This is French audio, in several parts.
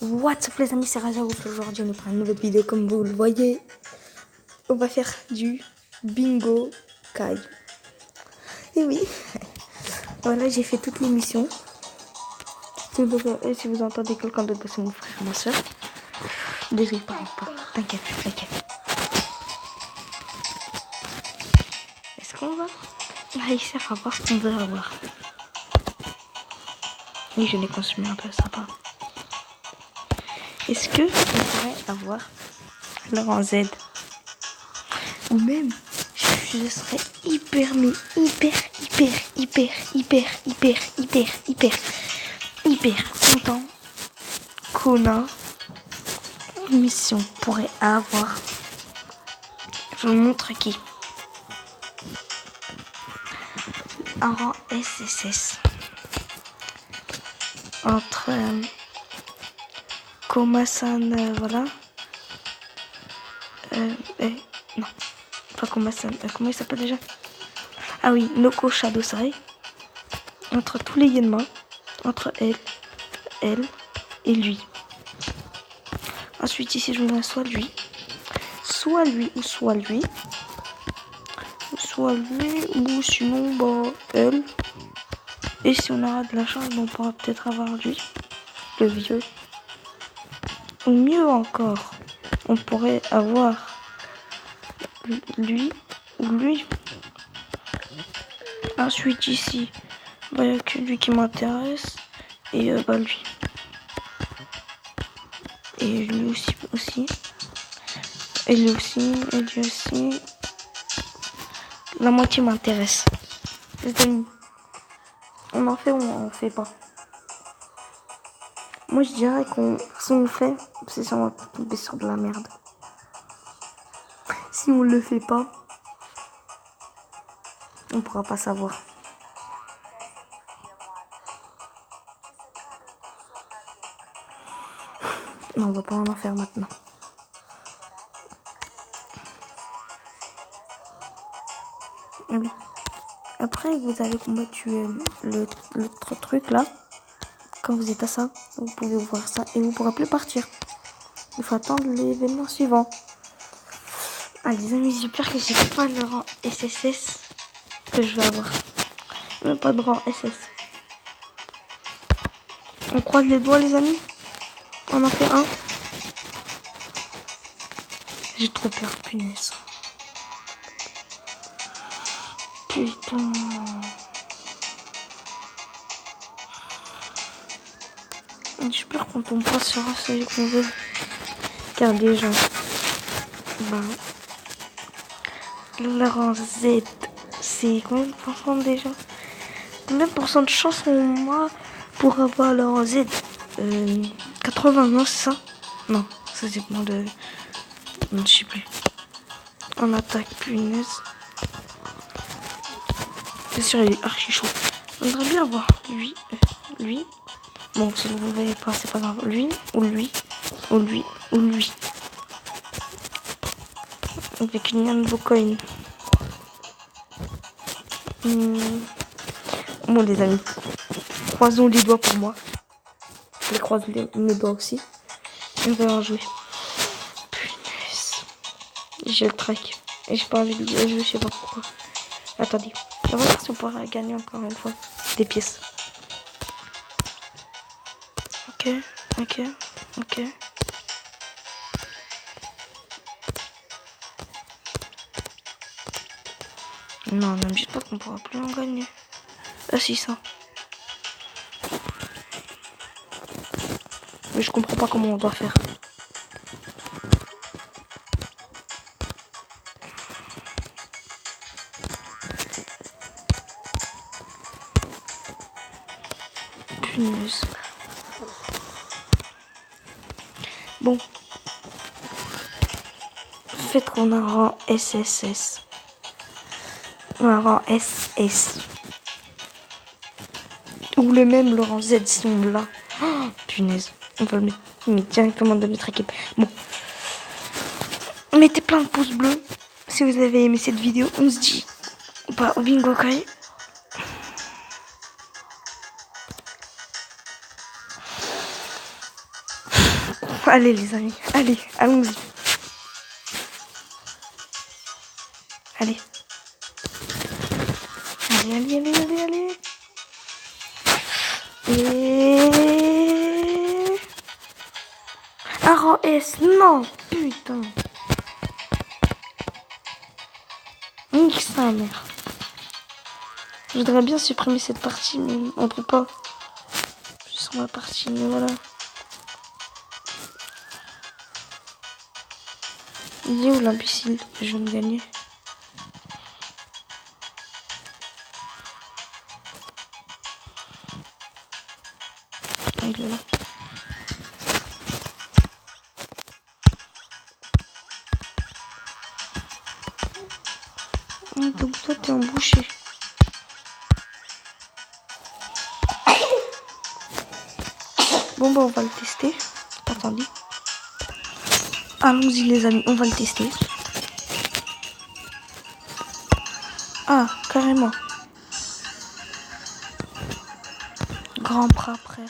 What's up les amis, c'est Raja. Aujourd'hui on est pour une nouvelle vidéo. Comme vous le voyez, on va faire du bingo kai. Et oui, voilà, j'ai fait toutes les missions. Si vous entendez quelqu'un d'autre, c'est mon frère et ma soeur. Désolé, pas. T'inquiète. Est-ce qu'on va réussir à voir ce qu'on veut avoir? Oui, je l'ai consumé un peu, sympa. Est-ce que on pourrait avoir le rang Z? Ou même, je serais hyper content qu'on a une mission pourrait avoir. Je vous montre qui. Un rang SSS. Entre Komasan, voilà. Non, pas Komasan. Comment il s'appelle déjà? Ah oui, Noko Shadosai. Entre tous les Yenma. Entre elle et lui. Ensuite, ici, je vois soit lui ou sinon, bah, elle. Et si on aura de la chance, on pourra peut-être avoir lui, le vieux. Ou mieux encore, on pourrait avoir lui ou lui. Ensuite, ici, bah, il n'y a que lui qui m'intéresse. Et bah, lui. Et lui aussi. Et lui aussi. La moitié m'intéresse. Les amis, on en fait ou on en fait pas? Moi je dirais qu'on, si on le fait, c'est sûr on va tomber sur de la merde. Si on le fait pas, on pourra pas savoir. Non, on va pas en faire maintenant. Oui. Après, vous avez combattu l'autre truc là. Quand vous êtes à ça, vous pouvez voir ça et vous pourrez plus partir. Il faut attendre l'événement suivant. Ah les amis, j'espère que j'ai pas le rang SSS que je vais avoir. Même pas de rang SS. On croise les doigts les amis. On en fait un. J'ai trop peur, punaise. Putain. J'espère qu'on tombe pas sur celui qu'on veut. Car déjà, bah, le rang Z, c'est combien de pourcents déjà? Combien de pourcents de chance on a pour avoir le rang Z? 80, non, c'est ça? Non, ça dépend de... Non, je sais plus. On attaque, punaise. C'est sûr, il est archi chaud. On aimerait bien voir lui. Bon, si vous ne voyez pas, c'est pas grave. Lui. Avec une Nyan Bocoin. Bon, les amis, croisons les doigts pour moi. Je les croise mes doigts aussi. On va en jouer. Punaise. J'ai le track. Et j'ai pas envie de jouer, je sais pas pourquoi. Attendez. On va voir si on pourra gagner encore une fois des pièces. Ok. Non, ne me dites pas qu'on pourra plus en gagner. Ah si, ça. Mais je comprends pas comment on doit faire. Punaise. Bon. Faites qu'on a un rang SSS. Un rang SS. Ou le même le rang Z si on l'a. Oh, punaise. On va le mettre directement dans notre équipe. Bon. Mettez plein de pouces bleus si vous avez aimé cette vidéo. On se dit bah, au bingo kai. Allez les amis, allez, allons-y. Allez. Allez. Et... un rang S, non, putain. Nique sa mère. Je voudrais bien supprimer cette partie, mais on peut pas. Je sens la partie, mais voilà. Il est où l'imbécile? Je viens de gagner. Ah, il est là. Donc toi t'es embouché. Bon bah on va le tester. Attendez. Allons-y les amis, on va le tester. Ah, carrément. Grand bras prêt.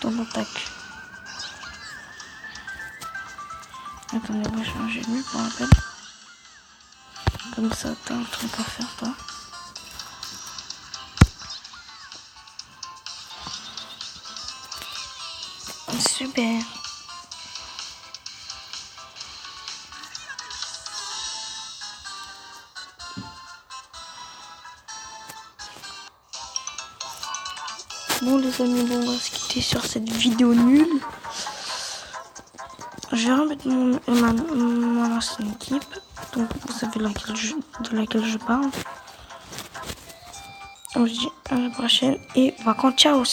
On attaque. Attendez, moi je vais changer de mieux pour rappel. Comme ça, t'as un truc à faire, toi. Super. Bon les amis, bon, on va se quitter sur cette vidéo nulle. Je vais remettre mon ancienne équipe. Donc vous savez de laquelle je parle. On se dit à la prochaine et vacances, ciao.